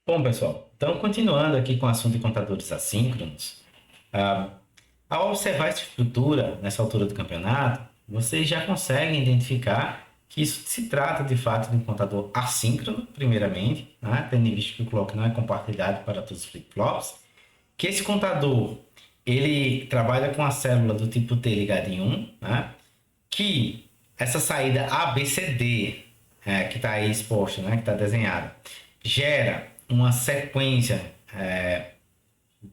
Bom, pessoal, então continuando aqui com o assunto de contadores assíncronos, ah, ao observar essa estrutura nessa altura do campeonato, vocês já conseguem identificar que isso se trata de fato de um contador assíncrono, primeiramente, né? Tendo em vista que o clock não é compartilhado para todos os flip-flops, que esse contador ele trabalha com a célula do tipo T ligada em 1, né? Que essa saída ABCD, que está aí exposta, né? Que está desenhada, gera uma sequência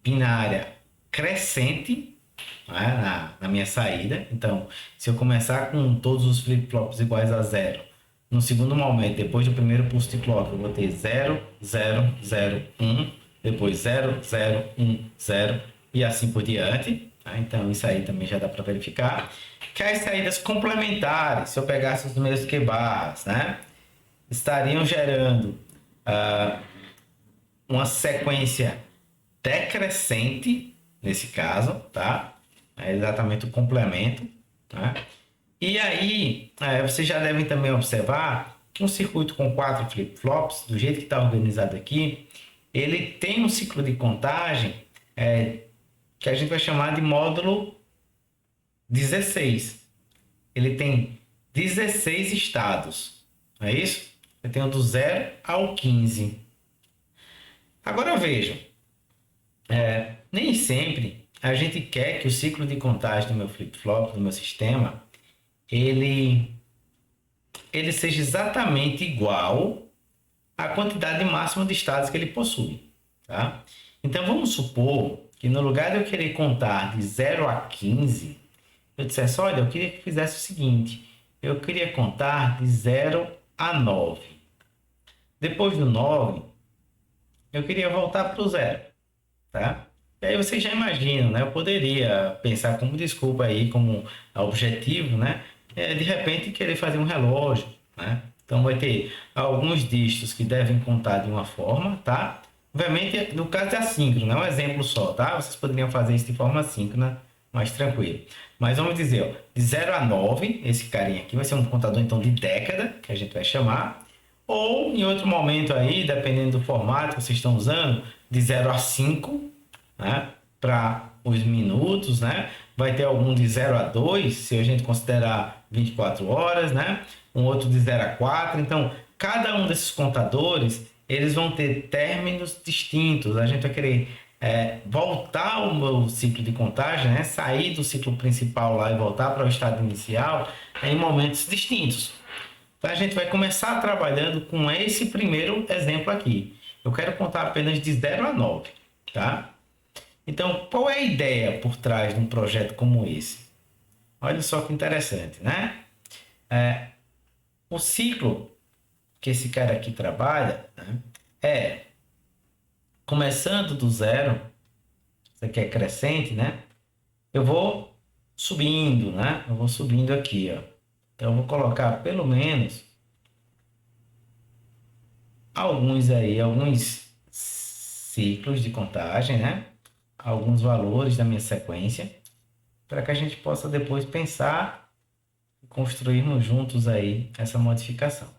binária crescente, né, na minha saída. Então, se eu começar com todos os flip-flops iguais a zero, no segundo momento, depois do primeiro pulso de clock, eu vou ter 0, 0, 0, 1, depois 0, 0, 1, 0 e assim por diante. Tá? Então, isso aí também já dá para verificar. Que as saídas complementares, se eu pegasse os meus Q-bars, né, estariam gerando uma sequência decrescente, nesse caso, tá? É exatamente o complemento, tá? E aí, vocês já devem também observar que um circuito com 4 flip-flops, do jeito que está organizado aqui, ele tem um ciclo de contagem que a gente vai chamar de módulo 16. Ele tem 16 estados, não é isso? Eu tenho do 0 ao 15. Agora vejam, nem sempre a gente quer que o ciclo de contagem do meu flip-flop, do meu sistema, ele, ele seja exatamente igual à quantidade máxima de estados que ele possui. Tá? Então vamos supor que no lugar de eu querer contar de 0 a 15, eu dissesse, olha, eu queria que fizesse o seguinte, eu queria contar de 0 a 9. Depois do 9, eu queria voltar para o zero. Tá? E aí vocês já imaginam, né? Eu poderia pensar como desculpa aí, como objetivo, né? De repente querer fazer um relógio, né? Então vai ter alguns dígitos que devem contar de uma forma, tá? Obviamente, no caso de assíncrono, não é um exemplo só, tá? Vocês poderiam fazer isso de forma assíncrona, mais tranquilo. Mas vamos dizer, ó, de 0 a 9, esse carinha aqui vai ser um contador então de década, que a gente vai chamar. Ou em outro momento aí, dependendo do formato que vocês estão usando, de 0 a 5, né, para os minutos, né? Vai ter algum de 0 a 2, se a gente considerar 24 horas, né? Um outro de 0 a 4. Então, cada um desses contadores, eles vão ter términos distintos. A gente vai querer voltar ao meu ciclo de contagem, né? Sair do ciclo principal lá e voltar para o estado inicial em momentos distintos. Então, a gente vai começar trabalhando com esse primeiro exemplo aqui. Eu quero contar apenas de 0 a 9, tá? Então, qual é a ideia por trás de um projeto como esse? Olha só que interessante, né? O ciclo que esse cara aqui trabalha, né, é começando do zero, isso aqui é crescente, né? Eu vou subindo, né? Eu vou subindo aqui, ó. Então, eu vou colocar pelo menos alguns ciclos de contagem, né? Alguns valores da minha sequência, para que a gente possa depois pensar e construirmos juntos aí essa modificação.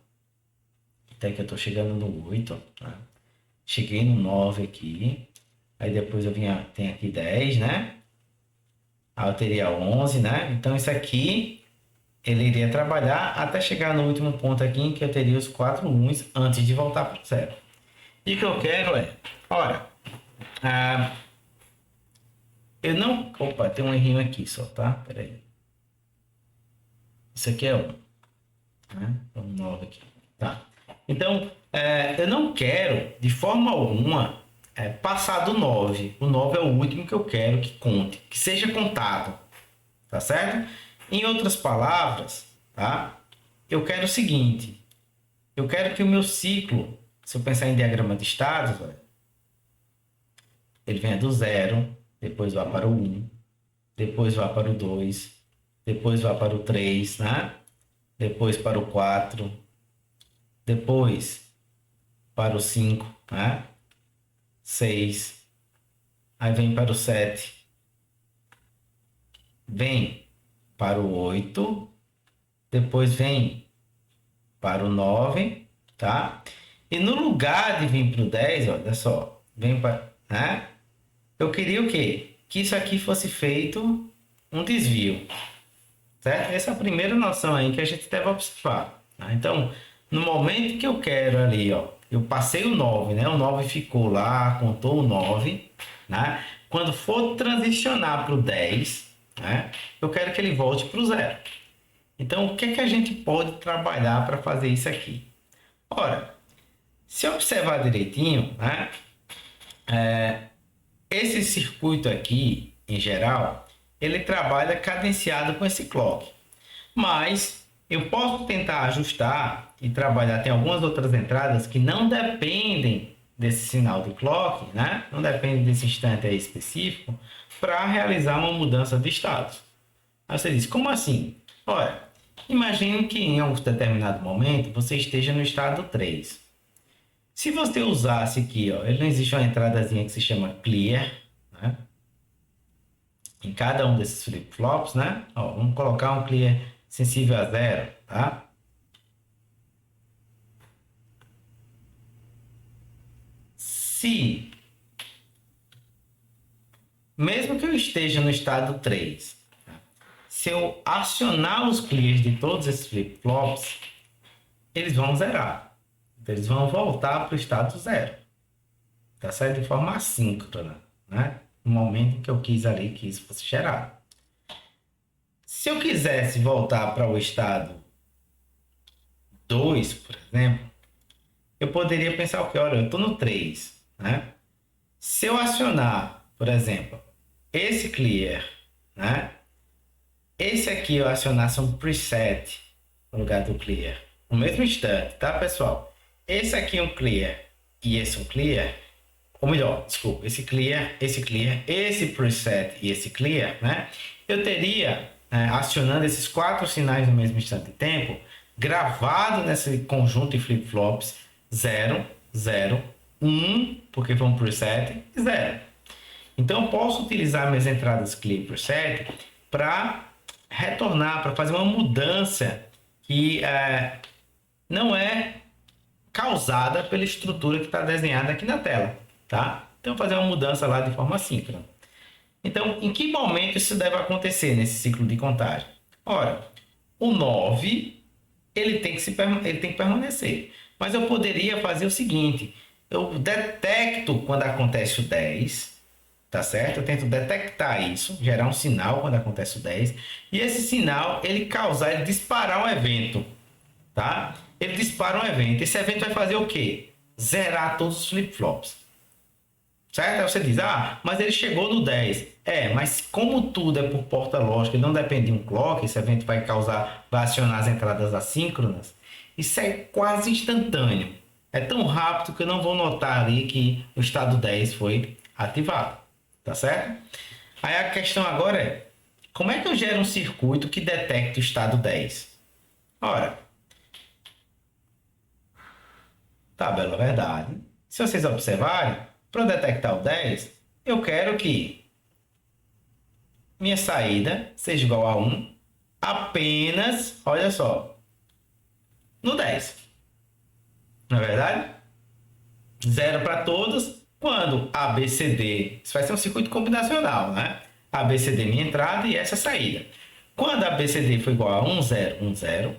Até que eu estou chegando no 8, né? Cheguei no 9 aqui, aí depois tem aqui 10, né? Aí eu teria 11, né? Então isso aqui ele iria trabalhar até chegar no último ponto aqui em que eu teria os 4 uns antes de voltar para o zero. E o que eu quero olha, ah, eu não, opa, tem um errinho aqui só, tá? Peraí. Isso aqui é 1, né? Então 9 aqui, tá? Então, eu não quero de forma alguma passar do 9. O 9 é o último que eu quero que conte, que seja contado, tá certo? Em outras palavras, tá? Eu quero o seguinte, eu quero que o meu ciclo, se eu pensar em diagrama de estados, olha, ele venha do zero, depois vá para o 1, depois vá para o 2, depois vá para o 3, né? Depois para o 4, depois para o 5, né? 6, aí vem para o 7, vem para o 8, depois vem para o 9, tá? E no lugar de vir para o 10, olha só, vem para, né? Eu queria o quê? Que isso aqui fosse feito um desvio, certo? Essa é a primeira noção aí que a gente deve observar, tá? Então, no momento que eu quero ali, ó, eu passei o 9, né? O 9 ficou lá, contou o 9, né? Quando for transicionar para o 10, né? Eu quero que ele volte para o 0. Então, o que é que a gente pode trabalhar para fazer isso aqui? Ora, se observar direitinho, né? Esse circuito aqui, em geral, ele trabalha cadenciado com esse clock. Mas eu posso tentar ajustar e trabalhar. Tem algumas outras entradas que não dependem desse sinal do clock, né? Não dependem desse instante aí específico, para realizar uma mudança de status. Aí você diz, como assim? Olha, imagine que em um determinado momento você esteja no estado 3. Se você usasse aqui, ó, ele não existe uma entradazinha que se chama clear, né? Em cada um desses flip-flops, né? Ó, vamos colocar um clear sensível a 0, tá? Se, mesmo que eu esteja no estado 3, tá? Se eu acionar os clears de todos esses flip-flops, eles vão zerar. Então, eles vão voltar para o estado 0. Tá certo? De forma assíncrona, né? No momento em que eu quis ali que isso fosse gerado. Se eu quisesse voltar para o estado 2, por exemplo, eu poderia pensar o que? Olha, eu estou no 3, né? Se eu acionar, por exemplo, esse clear, né? Esse aqui eu acionasse um preset no lugar do clear, no mesmo instante, tá, pessoal? Esse aqui é um clear e esse um clear, ou melhor, desculpa, esse clear, esse preset e esse clear, né? Eu teria, acionando esses 4 sinais no mesmo instante de tempo, gravado nesse conjunto de flip-flops 0, 0, 1, porque foi um preset, e 0. Então, eu posso utilizar minhas entradas clear preset para retornar, para fazer uma mudança que não é causada pela estrutura que está desenhada aqui na tela, tá? Então, fazer uma mudança lá de forma síncrona. Então, em que momento isso deve acontecer nesse ciclo de contagem? Ora, o 9, ele tem que permanecer. Mas eu poderia fazer o seguinte, eu detecto quando acontece o 10, tá certo? Eu tento detectar isso, gerar um sinal quando acontece o 10, e esse sinal, ele disparar um evento, tá? Ele dispara um evento. Esse evento vai fazer o quê? Zerar todos os flip-flops. Certo? Aí você diz, mas ele chegou no 10. Mas como tudo é por porta lógica e não depende de um clock, esse evento vai acionar as entradas assíncronas, isso é quase instantâneo. É tão rápido que eu não vou notar ali que o estado 10 foi ativado. Tá certo? Aí a questão agora é, como é que eu gero um circuito que detecte o estado 10? Ora, tabela verdade. Se vocês observarem, para detectar o 10, eu quero que minha saída seja igual a 1 apenas, olha só, no 10. Não é verdade? 0 para todos. Quando ABCD, isso vai ser um circuito combinacional, né? ABCD minha entrada e essa saída. Quando ABCD for igual a 1, 0, 1, 0,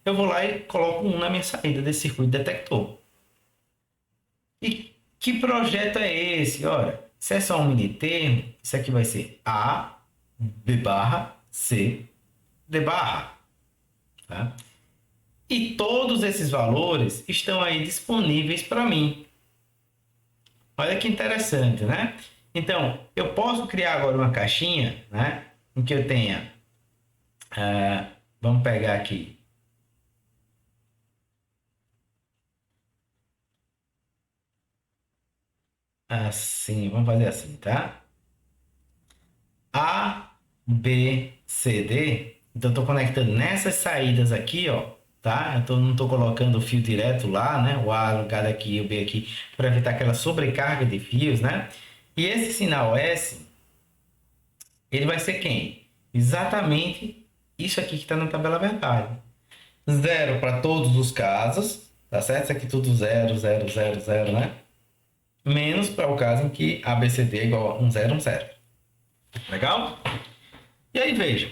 eu vou lá e coloco 1 na minha saída desse circuito detector. E que projeto é esse? Olha, se é só um mini termo, isso aqui vai ser A, B barra, C, D barra. Tá? E todos esses valores estão aí disponíveis para mim. Olha que interessante, né? Então, eu posso criar agora uma caixinha, né? Em que eu tenha... vamos pegar aqui. Assim, vamos fazer assim, tá? A, B, C, D. Então, estou conectando nessas saídas aqui, ó, tá? Não estou colocando o fio direto lá, né? O A ligado aqui e o B aqui, para evitar aquela sobrecarga de fios, né? E esse sinal S, ele vai ser quem? Exatamente isso aqui que está na tabela verdade. 0 para todos os casos, Tá certo? Isso aqui tudo 0, 0, 0, 0, né? Menos para o caso em que ABCD é igual a 1, 0, 1, 0. Legal? E aí, veja.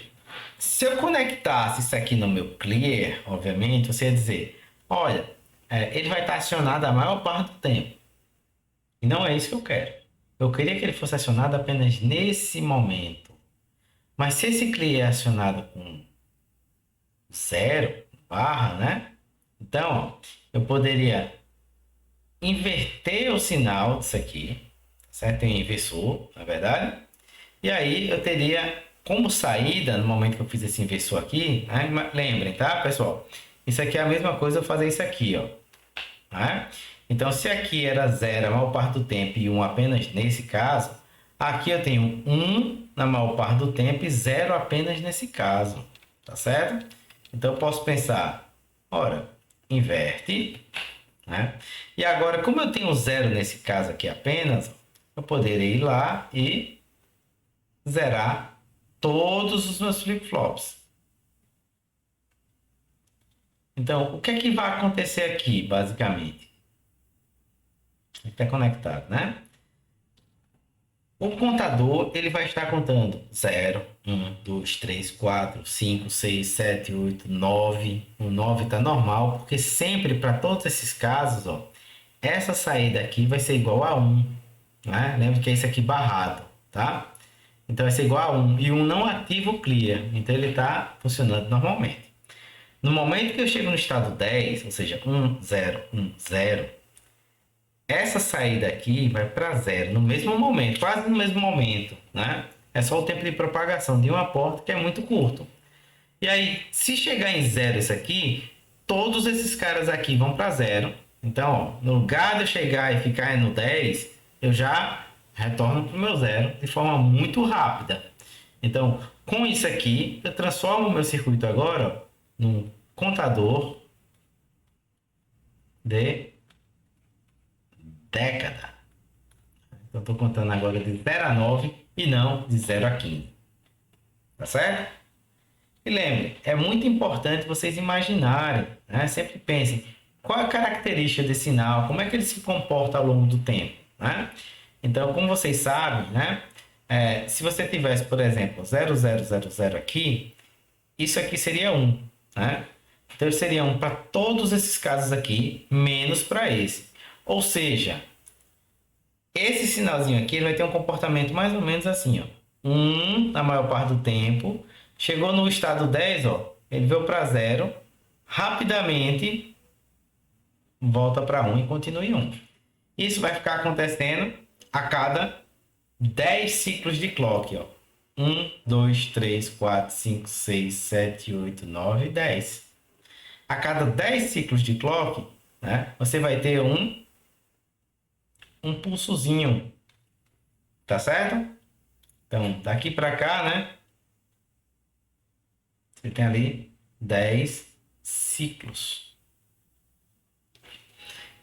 Se eu conectasse isso aqui no meu clear, obviamente, você ia dizer, olha, ele vai estar acionado a maior parte do tempo. E não é isso que eu quero. Eu queria que ele fosse acionado apenas nesse momento. Mas se esse clear é acionado com 0, barra, né? Então, ó, eu poderia inverter o sinal disso aqui, certo? Tem um inversor, na verdade. E aí eu teria como saída, no momento que eu fiz esse inversor aqui, né? Lembrem, tá, pessoal? Isso aqui é a mesma coisa eu fazer isso aqui, ó. Né? Então, se aqui era 0 a maior parte do tempo e 1 apenas nesse caso, aqui eu tenho 1 na maior parte do tempo e 0 apenas nesse caso, tá certo? Então, eu posso pensar, ora, inverte, né? E agora, como eu tenho 0 nesse caso aqui apenas, eu poderia ir lá e zerar todos os meus flip-flops. Então, o que é que vai acontecer aqui, basicamente? Está conectado, né? O contador ele vai estar contando 0, 1, 2, 3, 4, 5, 6, 7, 8, 9. O 9 está normal, porque sempre para todos esses casos, ó, essa saída aqui vai ser igual a 1. Né? Lembra que é isso aqui barrado, tá? Então vai ser igual a 1. E 1 não ativa o clear, então ele está funcionando normalmente. No momento que eu chego no estado 10, ou seja, 1, 0, 1, 0, essa saída aqui vai para 0 no mesmo momento, quase no mesmo momento, né? É só o tempo de propagação de uma porta que é muito curto. E aí, se chegar em 0 isso aqui, todos esses caras aqui vão para 0. Então, ó, no lugar de eu chegar e ficar no 10, eu já retorno para o meu 0 de forma muito rápida. Então, com isso aqui, eu transformo o meu circuito agora, ó, num contador de década. Então, estou contando agora de 0 a 9 e não de 0 a 15. Tá certo? E lembre, é muito importante vocês imaginarem, né? Sempre pensem, qual é a característica desse sinal, como é que ele se comporta ao longo do tempo, né? Então, como vocês sabem, né? Se você tivesse, por exemplo, 0000 aqui, isso aqui seria 1, né? Então, ele seria 1 para todos esses casos aqui, menos para esse. Ou seja, esse sinalzinho aqui ele vai ter um comportamento mais ou menos assim, ó. 1 na maior parte do tempo. Chegou no estado 10, ó, ele veio para 0. Rapidamente volta para 1 e continua em 1. Isso vai ficar acontecendo a cada 10 ciclos de clock, ó. 1, 2, 3, 4, 5, 6, 7, 8, 9, 10. A cada 10 ciclos de clock, né, você vai ter um pulsozinho, tá certo? Então, daqui para cá, né, você tem ali 10 ciclos.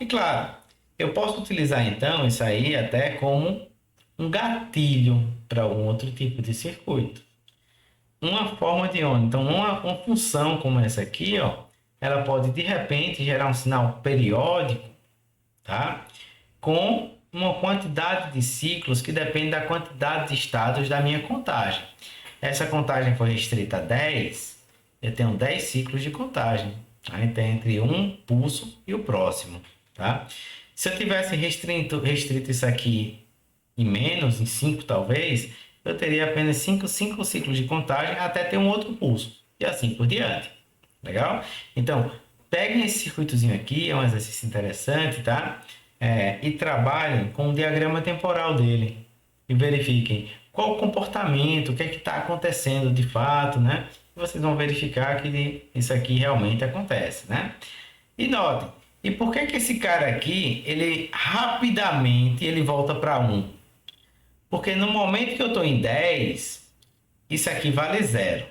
E claro, eu posso utilizar então isso aí até como um gatilho para algum outro tipo de circuito. Uma forma de onde? Então, uma função como essa aqui, ó, ela pode de repente gerar um sinal periódico, tá? Com uma quantidade de ciclos que depende da quantidade de estados da minha contagem. Essa contagem foi restrita a 10, eu tenho 10 ciclos de contagem, tá? Então, entre um pulso e o próximo, tá? Se eu tivesse restrito isso aqui em menos, em 5 talvez, eu teria apenas 5 ciclos de contagem até ter um outro pulso, e assim por diante. Legal? Então, peguem esse circuitozinho aqui, é um exercício interessante, tá? E trabalhem com o diagrama temporal dele e verifiquem qual o comportamento, o que é que está acontecendo de fato, né? E vocês vão verificar que isso aqui realmente acontece, né? E notem, e por que que esse cara aqui, ele rapidamente ele volta para 1? Porque no momento que eu estou em 10, isso aqui vale 0.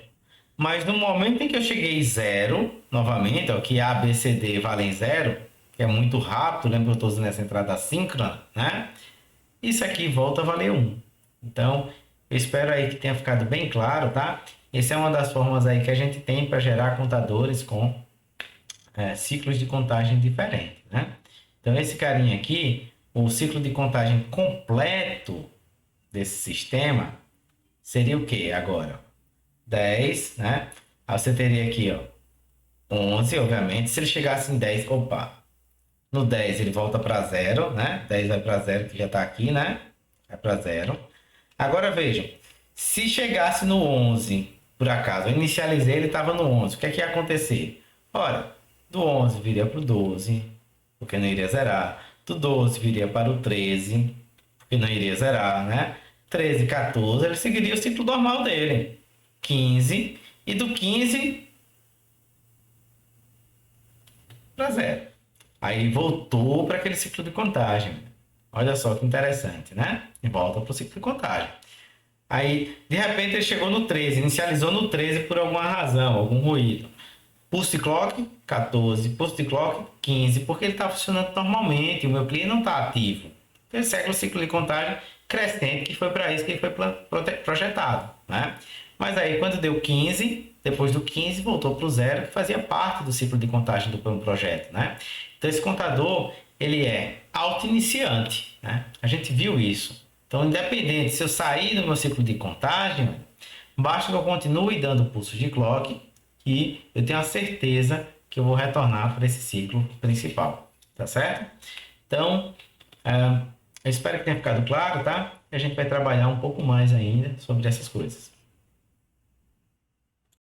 Mas no momento em que eu cheguei 0, novamente, ó, que A, B, C, D valem 0, que é muito rápido, lembra que eu estou usando essa entrada síncrona, né? Isso aqui volta a valer 1. Então, eu espero aí que tenha ficado bem claro, tá? Essa é uma das formas aí que a gente tem para gerar contadores com ciclos de contagem diferentes, né? Então, esse carinha aqui, o ciclo de contagem completo desse sistema seria o que agora? 10, né? Aí você teria aqui, ó, 11, obviamente. Se ele chegasse em 10, opa, no 10 ele volta para zero, né? 10 vai para zero, que já está aqui, né? Vai para zero. Agora vejam, se chegasse no 11, por acaso, eu inicializei, ele estava no 11, o que é que ia acontecer? Ora, do 11 viria para o 12, porque não iria zerar. Do 12 viria para o 13, porque não iria zerar, né? 13, 14, ele seguiria o ciclo normal dele. 15, e do 15 para zero. Aí voltou para aquele ciclo de contagem. Olha só que interessante, né? E volta para o ciclo de contagem. Aí, de repente, ele chegou no 13, inicializou no 13 por alguma razão, algum ruído. Pulse clock, 14. Pulse clock, 15, porque ele está funcionando normalmente, o meu cliente não está ativo. Ele segue o ciclo de contagem crescente, que foi para isso que ele foi projetado, né? Mas aí, quando deu 15, depois do 15, voltou para o zero, que fazia parte do ciclo de contagem do projeto, né? Então, esse contador, ele é auto-iniciante, né? A gente viu isso. Então, independente se eu sair do meu ciclo de contagem, basta que eu continue dando pulsos de clock e eu tenho a certeza que eu vou retornar para esse ciclo principal, tá certo? Então, eu espero que tenha ficado claro, tá? E a gente vai trabalhar um pouco mais ainda sobre essas coisas.